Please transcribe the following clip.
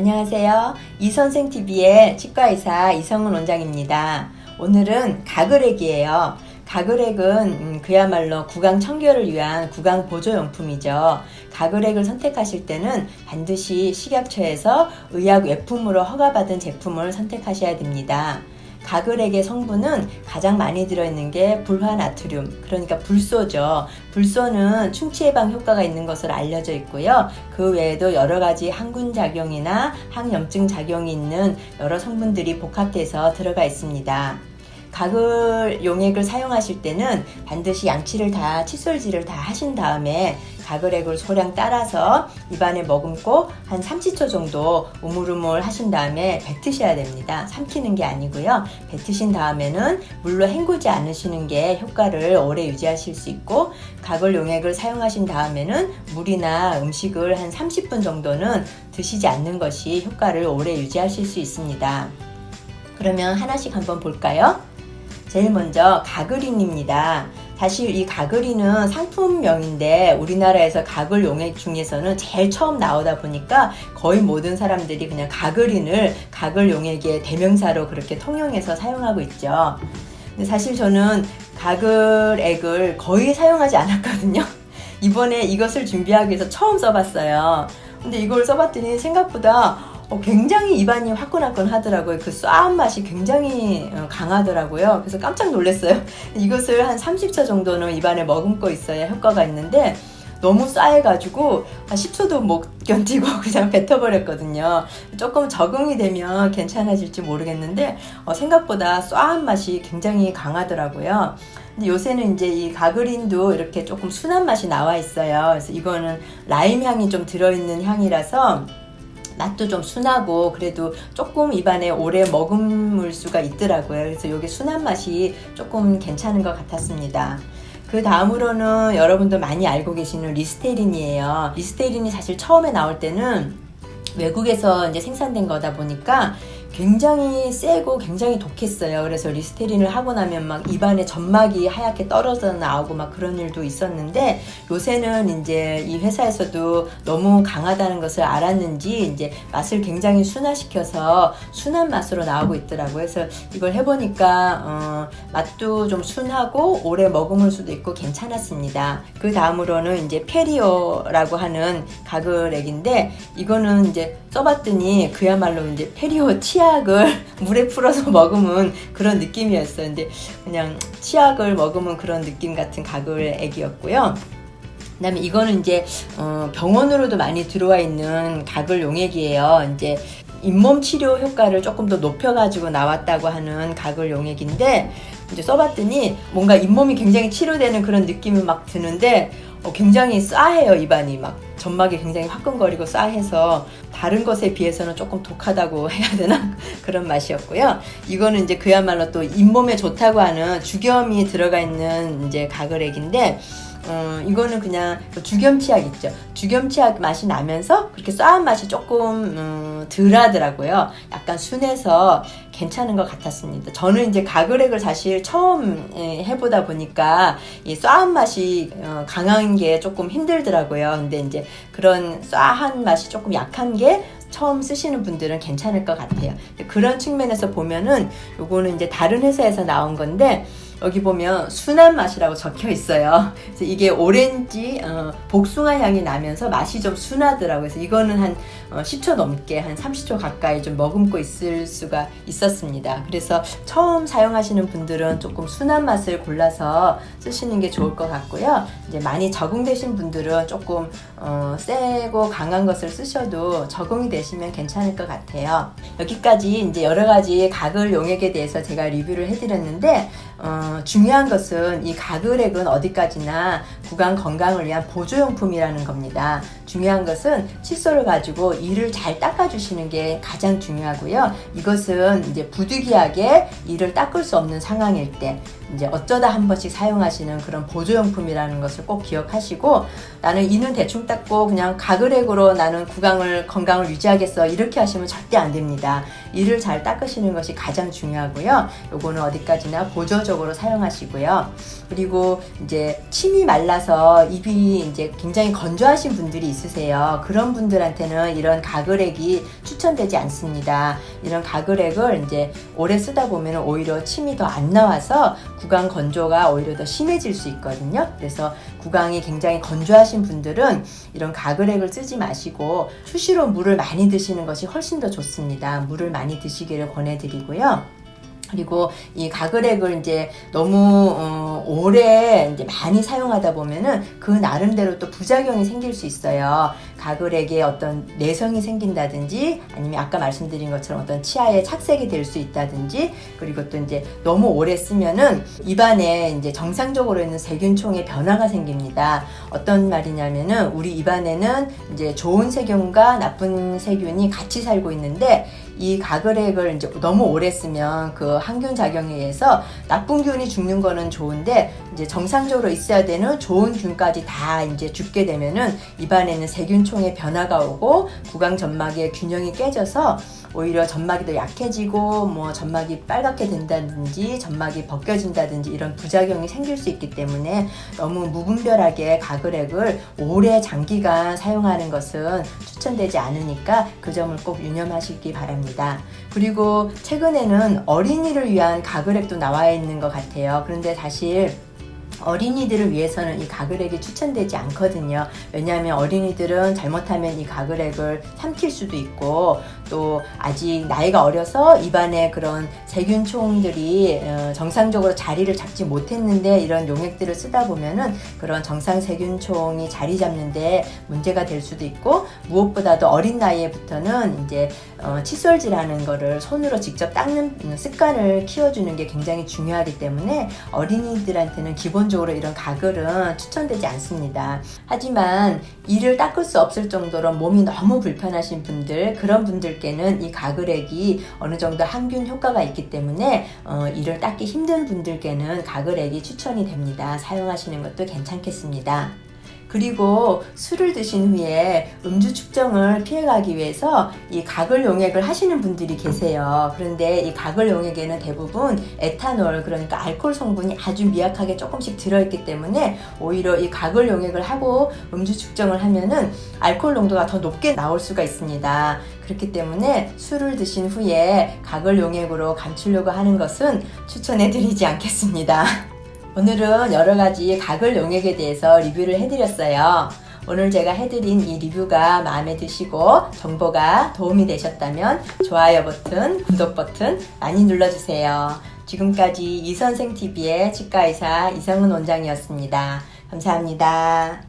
안녕하세요. 이선생TV의 치과의사 이성은 원장입니다. 오늘은 가글액이에요. 가글액은 그야말로 구강 청결을 위한 구강 보조용품이죠. 가글액을 선택하실 때는 반드시 식약처에서 의약 외품으로 허가받은 제품을 선택하셔야 됩니다. 가글액의 성분은 가장 많이 들어있는 게 불화나트륨, 그러니까 불소죠. 불소는 충치 예방 효과가 있는 것으로 알려져 있고요. 그 외에도 여러 가지 항균 작용이나 항염증 작용이 있는 여러 성분들이 복합돼서 들어가 있습니다. 가글 용액을 사용하실 때는 반드시 양치를 다 칫솔질을 다 하신 다음에 가글액을 소량 따라서 입안에 머금고 한 30초 정도 우물우물 하신 다음에 뱉으셔야 됩니다. 삼키는 게 아니고요. 뱉으신 다음에는 물로 헹구지 않으시는 게 효과를 오래 유지하실 수 있고, 가글 용액을 사용하신 다음에는 물이나 음식을 한 30분 정도는 드시지 않는 것이 효과를 오래 유지하실 수 있습니다. 그러면 하나씩 한번 볼까요? 제일 먼저 가글인입니다. 사실 이 가글인은 상품명인데 우리나라에서 가글 용액 중에서는 제일 처음 나오다 보니까 거의 모든 사람들이 그냥 가글인을 가글 용액의 대명사로 그렇게 통용해서 사용하고 있죠. 근데 사실 저는 가글액을 거의 사용하지 않았거든요. 이번에 이것을 준비하기 위해서 처음 써봤어요. 근데 이걸 써봤더니 생각보다 굉장히 입안이 화끈화끈 하더라고요. 그 쏴한 맛이 굉장히 강하더라고요. 그래서 깜짝 놀랐어요. 이것을 한 30초 정도는 입안에 머금고 있어야 효과가 있는데 너무 쏴해가지고 한 10초도 못 견디고 그냥 뱉어버렸거든요. 조금 적응이 되면 괜찮아질지 모르겠는데 생각보다 쏴한 맛이 굉장히 강하더라고요. 근데 요새는 이제 이 가글인도 이렇게 조금 순한 맛이 나와 있어요. 그래서 이거는 라임 향이 좀 들어있는 향이라서 맛도 좀 순하고 그래도 조금 입안에 오래 머금을 수가 있더라고요. 그래서 이게 순한 맛이 조금 괜찮은 것 같았습니다. 그 다음으로는 여러분들 많이 알고 계시는 리스테린이에요. 리스테린이 사실 처음에 나올 때는 외국에서 이제 생산된 거다 보니까 굉장히 세고 굉장히 독했어요. 그래서 리스테린을 하고 나면 막 입안에 점막이 하얗게 떨어져 나오고 막 그런 일도 있었는데, 요새는 이제 이 회사에서도 너무 강하다는 것을 알았는지 이제 맛을 굉장히 순화시켜서 순한 맛으로 나오고 있더라고요. 그래서 이걸 해보니까 맛도 좀 순하고 오래 머금을 수도 있고 괜찮았습니다. 그 다음으로는 이제 페리오라고 하는 가글액인데, 이거는 이제 써봤더니 그야말로 이제 페리오 치약을 물에 풀어서 머금은 그런 느낌이었어요. 근데 그냥 치약을 머금은 그런 느낌 같은 가글액이었고요. 그 다음에 이거는 이제 병원으로도 많이 들어와 있는 가글 용액이에요. 이제 잇몸 치료 효과를 조금 더 높여가지고 나왔다고 하는 가글 용액인데, 이제 써봤더니 뭔가 잇몸이 굉장히 치료되는 그런 느낌이 막 드는데 굉장히 싸해요. 입안이 막 점막이 굉장히 화끈거리고 싸해서 다른 것에 비해서는 조금 독하다고 해야 되나? 그런 맛이었고요. 이거는 이제 그야말로 또 잇몸에 좋다고 하는 죽염이 들어가 있는 이제 가글액인데, 이거는 그냥 죽염치약 있죠. 죽염치약 맛이 나면서 그렇게 쏴한 맛이 조금 덜 하더라고요. 약간 순해서 괜찮은 것 같았습니다. 저는 이제 가글액을 사실 처음 해보다 보니까 이 쏴한 맛이 강한 게 조금 힘들더라고요. 근데 이제 그런 쏴한 맛이 조금 약한 게 처음 쓰시는 분들은 괜찮을 것 같아요. 그런 측면에서 보면은 요거는 이제 다른 회사에서 나온 건데, 여기 보면 순한 맛이라고 적혀 있어요. 그래서 이게 오렌지, 복숭아 향이 나면서 맛이 좀 순하더라고요. 그래서 이거는 한 10초 넘게 한 30초 가까이 좀 머금고 있을 수가 있었습니다. 그래서 처음 사용하시는 분들은 조금 순한 맛을 골라서 쓰시는 게 좋을 것 같고요. 이제 많이 적응되신 분들은 조금 세고 강한 것을 쓰셔도 적응이 되시면 괜찮을 것 같아요. 여기까지 이제 여러 가지 가글 용액에 대해서 제가 리뷰를 해드렸는데, 중요한 것은 이 가글액은 어디까지나 구강 건강을 위한 보조용품이라는 겁니다. 중요한 것은 칫솔을 가지고 이를 잘 닦아주시는 게 가장 중요하고요. 이것은 이제 부득이하게 이를 닦을 수 없는 상황일 때, 이제 어쩌다 한 번씩 사용하시는 그런 보조용품이라는 것을 꼭 기억하시고, 나는 이는 대충 닦고 그냥 가글액으로 나는 건강을 유지하겠어, 이렇게 하시면 절대 안 됩니다. 이를 잘 닦으시는 것이 가장 중요하고요. 요거는 어디까지나 보조적으로 사용하시고요. 그리고 이제 침이 말라서 입이 이제 굉장히 건조하신 분들이 있으세요. 그런 분들한테는 이런 가글액이 추천되지 않습니다. 이런 가글액을 이제 오래 쓰다 보면 오히려 침이 더 안 나와서 구강 건조가 오히려 더 심해질 수 있거든요. 그래서 구강이 굉장히 건조하신 분들은 이런 가글액을 쓰지 마시고 수시로 물을 많이 드시는 것이 훨씬 더 좋습니다. 물을 많이 드시기를 권해드리고요. 그리고 이 가글액을 이제 너무 오래 이제 많이 사용하다 보면은 그 나름대로 또 부작용이 생길 수 있어요. 가글액에 어떤 내성이 생긴다든지, 아니면 아까 말씀드린 것처럼 어떤 치아에 착색이 될 수 있다든지, 그리고 또 이제 너무 오래 쓰면은 입안에 이제 정상적으로 있는 세균총의 변화가 생깁니다. 어떤 말이냐면은 우리 입안에는 이제 좋은 세균과 나쁜 세균이 같이 살고 있는데, 이 가글액을 이제 너무 오래 쓰면 그 항균 작용에 의해서 나쁜 균이 죽는 거는 좋은데, 이제 정상적으로 있어야 되는 좋은 균까지 다 이제 죽게 되면은 입안에는 세균총의 변화가 오고 구강 점막의 균형이 깨져서 오히려 점막이 더 약해지고 뭐 점막이 빨갛게 된다든지 점막이 벗겨진다든지 이런 부작용이 생길 수 있기 때문에 너무 무분별하게 가글액을 오래 장기간 사용하는 것은 추천되지 않으니까 그 점을 꼭 유념하시기 바랍니다. 그리고 최근에는 어린이를 위한 가글액도 나와 있는 것 같아요. 그런데 사실 어린이들을 위해서는 이 가글액이 추천되지 않거든요. 왜냐하면 어린이들은 잘못하면 이 가글액을 삼킬 수도 있고, 또 아직 나이가 어려서 입안에 그런 세균총들이 정상적으로 자리를 잡지 못했는데 이런 용액들을 쓰다 보면은 그런 정상 세균총이 자리 잡는데 문제가 될 수도 있고, 무엇보다도 어린 나이에부터는 이제 칫솔질하는 거를 손으로 직접 닦는 습관을 키워주는 게 굉장히 중요하기 때문에 어린이들한테는 기본적으로 이런 가글은 추천되지 않습니다. 하지만 이를 닦을 수 없을 정도로 몸이 너무 불편하신 분들, 그런 분들께는 이 가글액이 어느 정도 항균 효과가 있기 때문에 이를 닦기 힘든 분들께는 가글액이 추천이 됩니다. 사용하시는 것도 괜찮겠습니다. 그리고 술을 드신 후에 음주 측정을 피해가기 위해서 이 가글 용액을 하시는 분들이 계세요. 그런데 이 가글 용액에는 대부분 에탄올, 그러니까 알코올 성분이 아주 미약하게 조금씩 들어있기 때문에 오히려 이 가글 용액을 하고 음주 측정을 하면은 알코올 농도가 더 높게 나올 수가 있습니다. 그렇기 때문에 술을 드신 후에 가글 용액으로 감추려고 하는 것은 추천해드리지 않겠습니다. 오늘은 여러가지 가글 용액에 대해서 리뷰를 해드렸어요. 오늘 제가 해드린 이 리뷰가 마음에 드시고 정보가 도움이 되셨다면 좋아요 버튼, 구독 버튼 많이 눌러주세요. 지금까지 이선생TV의 치과의사 이성은 원장이었습니다. 감사합니다.